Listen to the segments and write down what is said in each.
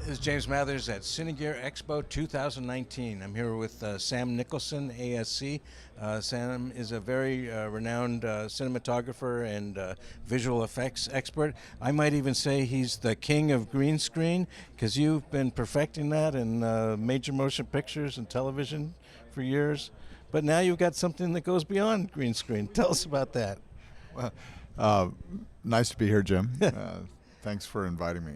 This is James Mathers at Cine Gear Expo 2019. I'm here with Sam Nicholson, ASC. Sam is a very renowned cinematographer and visual effects expert. I might even say he's the king of green screen, because you've been perfecting that in major motion pictures and television for years. But now you've got something that goes beyond green screen. Tell us about that. Well, nice to be here, Jim. Thanks for inviting me.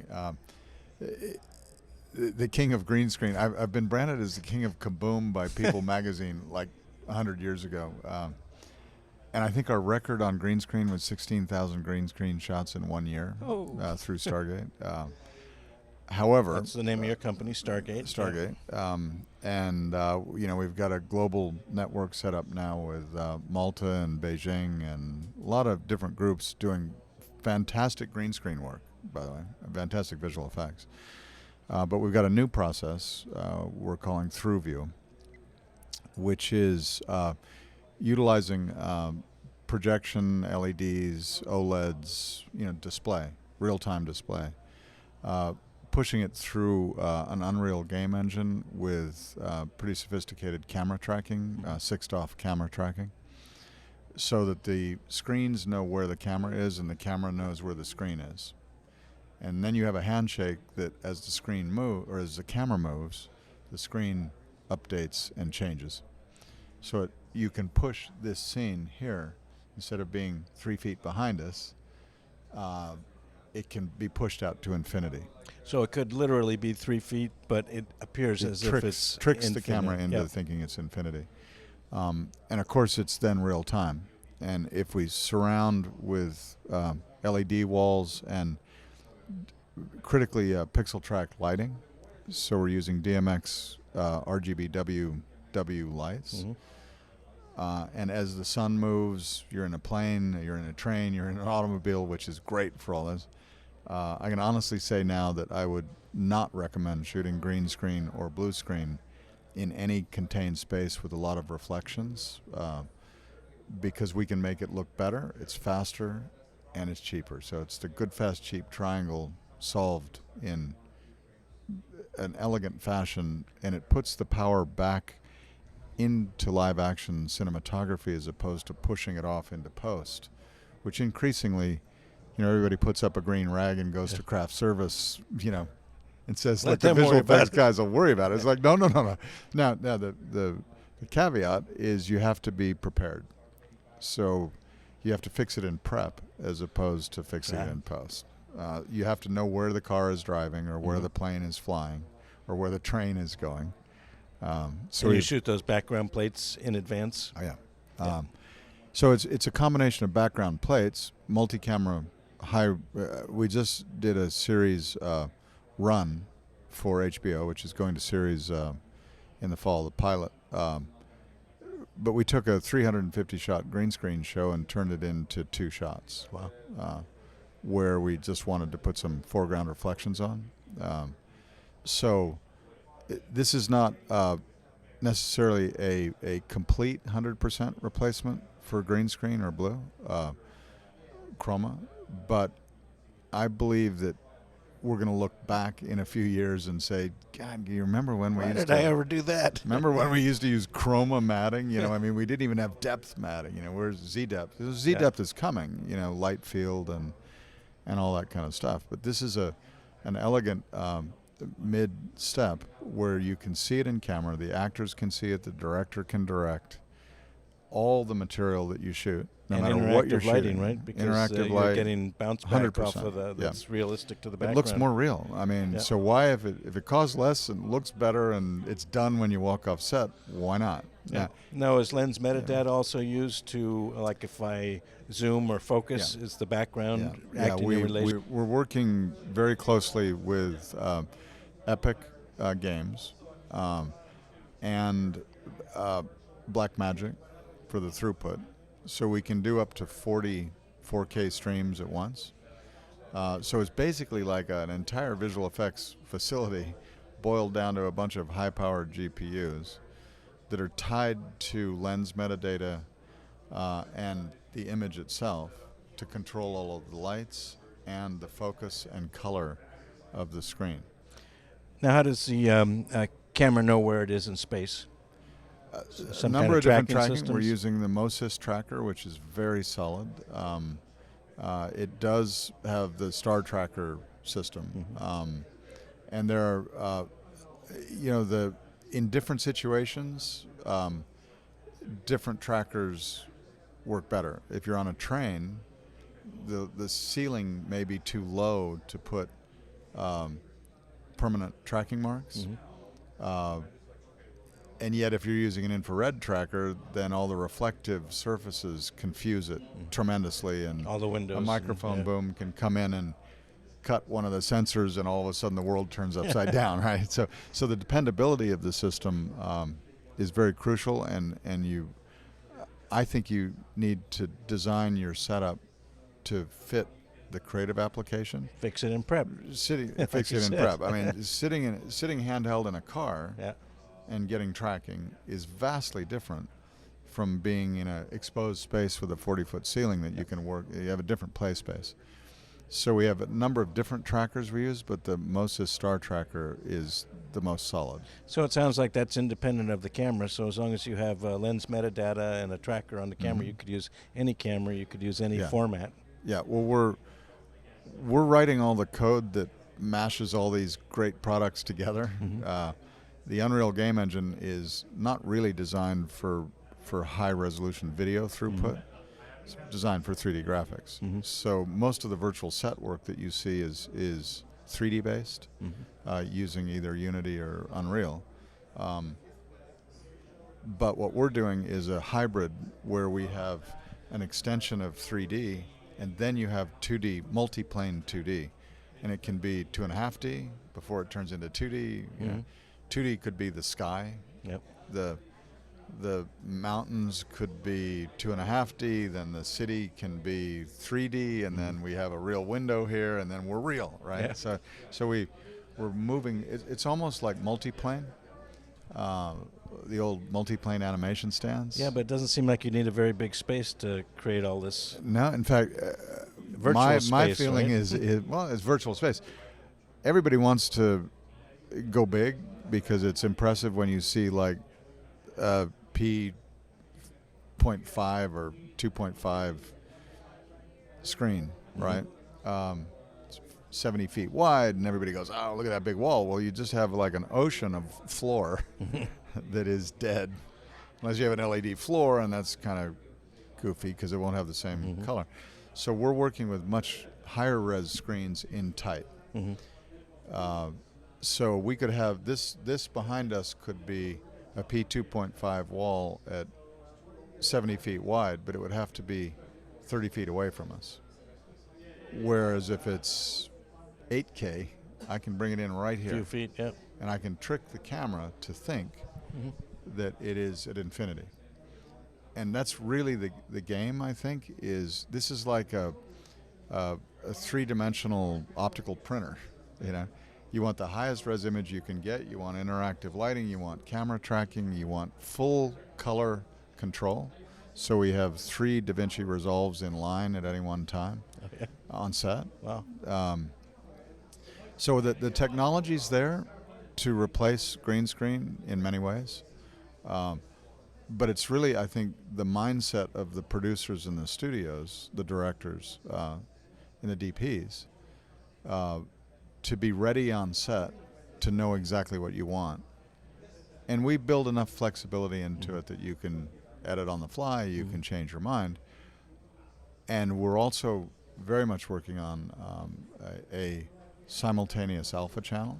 The king of green screen. I've been branded as the king of kaboom by People magazine like 100 years ago. And I think our record on green screen was 16,000 green screen shots in 1 year through Stargate. However, that's the name of your company, Stargate. Stargate. We've got a global network set up now with Malta and Beijing and a lot of different groups doing fantastic green screen work, by the way, fantastic visual effects. But we've got a new process we're calling ThruView, which is utilizing projection, LEDs, OLEDs, display, real-time display, pushing it through an Unreal game engine with pretty sophisticated camera tracking, sixed-off camera tracking, so that the screens know where the camera is and the camera knows where the screen is. And then you have a handshake that as the screen moves, or as the camera moves, the screen updates and changes. So you can push this scene here, instead of being 3 feet behind us, it can be pushed out to infinity. So it could literally be 3 feet, but it appears as if it's tricks infinite. the camera into thinking it's infinity. And of course it's then real time. And if we surround with LED walls and critically pixel track lighting, so we're using DMX RGB W and as the sun moves, you're in a plane, you're in a train, you're in an automobile, which is great for all this. I can honestly say now that I would not recommend shooting green screen or blue screen in any contained space with a lot of reflections, because we can make it look better, it's faster, and it's cheaper. So it's the good, fast, cheap triangle solved in an elegant fashion, and it puts the power back into live action cinematography as opposed to pushing it off into post, which increasingly, everybody puts up a green rag and goes to craft service, and says, let the visual effects guys will worry about it. It's like, no. Now the caveat is you have to be prepared. So you have to fix it in prep as opposed to fixing it in post. You have to know where the car is driving, or where the plane is flying, or where the train is going. So you shoot those background plates in advance? Oh, yeah. So it's a combination of background plates, multi-camera, we just did a series run for HBO, which is going to series in the fall, the pilot. But we took a 350-shot green screen show and turned it into 2 shots. Wow. Where we just wanted to put some foreground reflections on. So this is not necessarily a complete 100% replacement for green screen or blue chroma, but I believe that we're going to look back in a few years and say, God, do you remember when we used to... Why did I ever do that? Remember when we used to use chroma matting? We didn't even have depth matting. Where's Z-depth? Z-depth is coming, light field and all that kind of stuff. But this is an elegant mid-step where you can see it in camera, the actors can see it, the director can direct all the material that you shoot, no matter what you're lighting, shooting. Right? Because interactive you're light, getting bounce back 100%, off of that's realistic to the background. It looks more real. So why, if it costs less and looks better and it's done when you walk off set, why not? Yeah. Now, is lens metadata also used to, like if I zoom or focus, is the background acting in relation? We're working very closely with Epic Games and Blackmagic for the throughput. So we can do up to 40 4K streams at once. So it's basically like an entire visual effects facility boiled down to a bunch of high-powered GPUs that are tied to lens metadata and the image itself to control all of the lights and the focus and color of the screen. Now, how does the camera know where it is in space? A Some number kind of different tracking tracking. We're systems? using the MOSIS tracker, which is very solid. It does have the Star Tracker system, and there are, in different situations, different trackers work better. If you're on a train, the ceiling may be too low to put permanent tracking marks. And yet, if you're using an infrared tracker, then all the reflective surfaces confuse it tremendously, and All the windows. a microphone boom can come in and cut one of the sensors, and all of a sudden the world turns upside down, right? So the dependability of the system is very crucial, and I think you need to design your setup to fit the creative application. Fix it in prep. Fix it in prep. I mean, sitting handheld in a car. Yeah. And getting tracking is vastly different from being in an exposed space with a 40-foot ceiling that you can work. You have a different play space. So we have a number of different trackers we use, but the MOSIS Star Tracker is the most solid. So it sounds like that's independent of the camera. So as long as you have lens metadata and a tracker on the camera, you could use any camera. You could use any format. Yeah. Well, we're writing all the code that mashes all these great products together. The Unreal Game Engine is not really designed for high-resolution video throughput. It's designed for 3D graphics. So most of the virtual set work that you see is 3D based, using either Unity or Unreal. But what we're doing is a hybrid where we have an extension of 3D, and then you have 2D, multiplane 2D. And it can be 2.5D before it turns into 2D. 2D could be the sky. Yep. The mountains could be 2.5D, then the city can be 3D, and then we have a real window here, and then we're real, right? Yeah. So we're moving. It's almost like multiplane, the old multiplane animation stands. Yeah, but it doesn't seem like you need a very big space to create all this. No, in fact, Virtual my space, feeling right? is it's virtual space. Everybody wants to go big because it's impressive when you see like P.5 or 2.5 screen, right? 70 feet wide, and everybody goes, "Oh, look at that big wall." Well, you just have like an ocean of floor that is dead, unless you have an LED floor, and that's kind of goofy because it won't have the same color. So we're working with much higher res screens in tight. So we could have this behind us could be a P2.5 wall at 70 feet wide, but it would have to be 30 feet away from us. Whereas if it's 8K, I can bring it in right here. A few feet, yep. And I can trick the camera to think that it is at infinity. And that's really the game, I think, this is like a three-dimensional optical printer, you know. You want the highest res image you can get, you want interactive lighting, you want camera tracking, you want full color control. So we have 3 DaVinci Resolves in line at any one time on set. Wow. So the technology's there to replace green screen in many ways. But it's really, I think, the mindset of the producers in the studios, the directors, and the DPs, to be ready on set to know exactly what you want. And we build enough flexibility into it that you can edit on the fly, you can change your mind. And we're also very much working on a simultaneous alpha channel,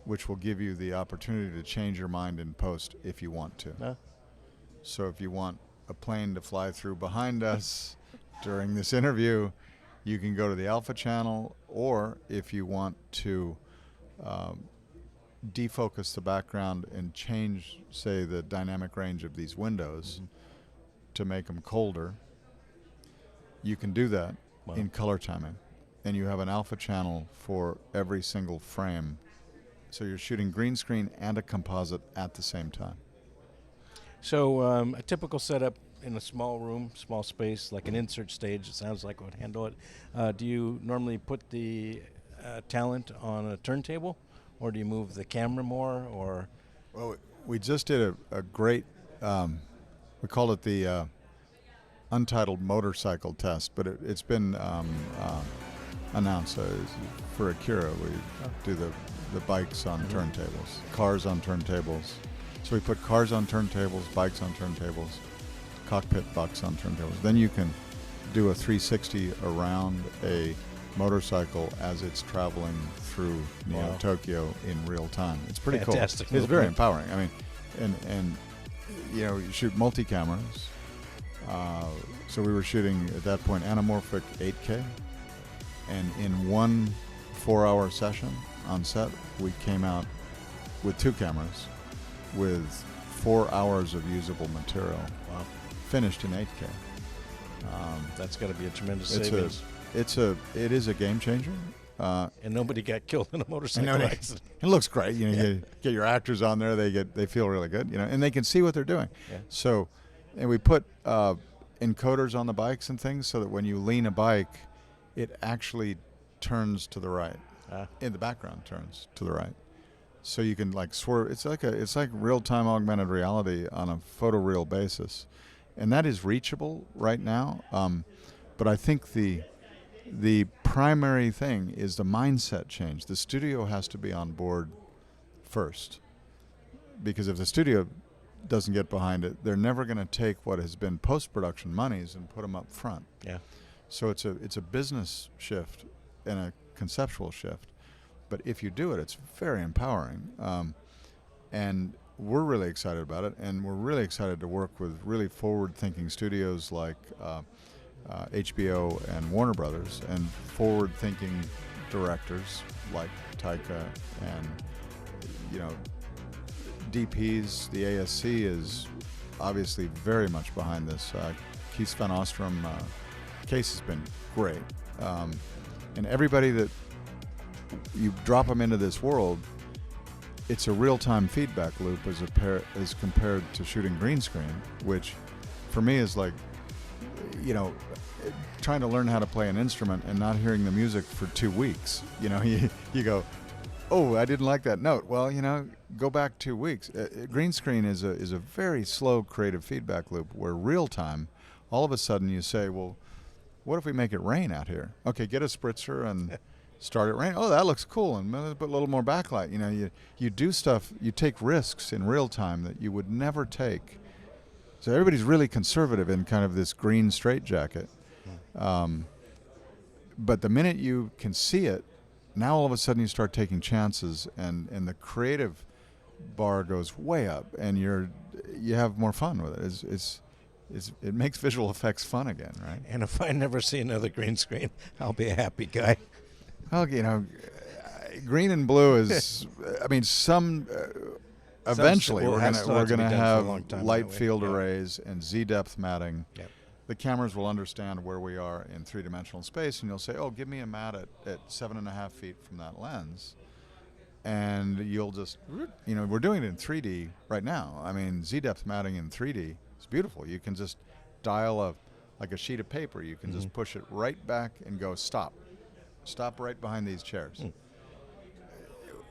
which will give you the opportunity to change your mind in post if you want to. So if you want a plane to fly through behind us during this interview, you can go to the alpha channel, or if you want to defocus the background and change, say, the dynamic range of these windows to make them colder, you can do that in color timing. And you have an alpha channel for every single frame. So you're shooting green screen and a composite at the same time. So a typical setup in a small room, small space, like an insert stage, it sounds like would handle it. Do you normally put the talent on a turntable, or do you move the camera more, or? Well, we just did a great, we call it the untitled motorcycle test, but it's been announced for Akira. We do the bikes on turntables, cars on turntables. So we put cars on turntables, bikes on turntables, cockpit bucks on turntables. Then you can do a 360 around a motorcycle as it's traveling through Wow. Tokyo in real time. It's pretty Fantastic cool. It's very movement. empowering. I mean, and you shoot multi-cameras. So we were shooting at that point anamorphic 8K, and in one 4-hour session on set, we came out with 2 cameras with 4 hours of usable material, Wow. finished in 8K. That's got to be a tremendous It's savings. it is a game changer. And nobody got killed in a motorcycle it accident. looks great. You get your actors on there; they feel really good. And they can see what they're doing. Yeah. So, and we put encoders on the bikes and things so that when you lean a bike, it actually turns to the right. In the background, turns to the right. So you can like swerve. It's like real-time augmented reality on a photoreal basis, and that is reachable right now. But I think the primary thing is the mindset change. The studio has to be on board first, because if the studio doesn't get behind it, they're never going to take what has been post-production monies and put them up front. Yeah. So it's a business shift and a conceptual shift. But if you do it, it's very empowering. And we're really excited about it, and we're really excited to work with really forward-thinking studios like HBO and Warner Brothers, and forward-thinking directors like Taika, and DPs. The ASC is obviously very much behind this. Keith Van Ostrom case has been great, and everybody that you drop them into this world, it's a real-time feedback loop as compared to shooting green screen, which for me is like, trying to learn how to play an instrument and not hearing the music for 2 weeks. You go, oh, I didn't like that note. Well, go back 2 weeks. Green screen is a very slow creative feedback loop, where real-time, all of a sudden you say, well, what if we make it rain out here? Okay, get a spritzer and start it rain. Oh, that looks cool, and put a little more backlight. You do stuff, you take risks in real time that you would never take. So everybody's really conservative in kind of this green straitjacket. But the minute you can see it, now all of a sudden you start taking chances, and the creative bar goes way up, and you have more fun with it. It makes visual effects fun again, right? And if I never see another green screen, I'll be a happy guy. Well, green and blue is. I mean, eventually we're going to have light field arrays and Z-depth matting. Yep. The cameras will understand where we are in 3-dimensional space, and you'll say, "Oh, give me a mat at 7.5 feet from that lens," and you'll just, we're doing it in 3D right now. I mean, Z-depth matting in 3D is beautiful. You can just dial like a sheet of paper. You can just push it right back and go stop right behind these chairs.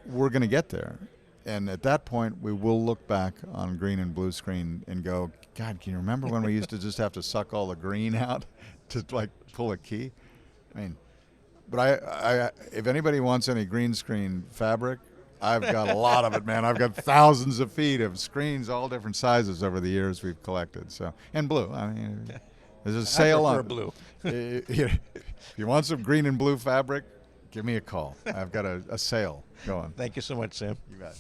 We're going to get there. And at that point, we will look back on green and blue screen and go, God, can you remember when we used to just have to suck all the green out to like pull a key? I mean, but I if anybody wants any green screen fabric, I've got a lot of it, man. I've got thousands of feet of screens, all different sizes over the years we've collected. So, and blue. I mean, there's a sale I prefer on blue. If you want some green and blue fabric, give me a call. I've got a sale going. Thank you so much, Sam. You bet.